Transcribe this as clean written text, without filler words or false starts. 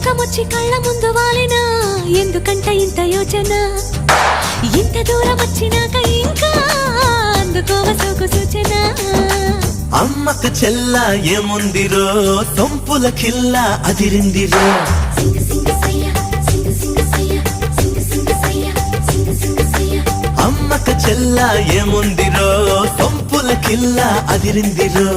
లోకమొచ్చి కళ్ళ ముందు వాలినా ఎందుకంట ఇంత యోచన ఇంత దూరం వచ్చినాక ఇంకా అందుకోవ సోకు సూచన అమ్మకు చెల్ల ఏముందిరో సొంపుల కిల్ల అదిరిందిరో అమ్మకు చెల్ల ఏముందిరో సొంపుల కిల్ల అదిరిందిరో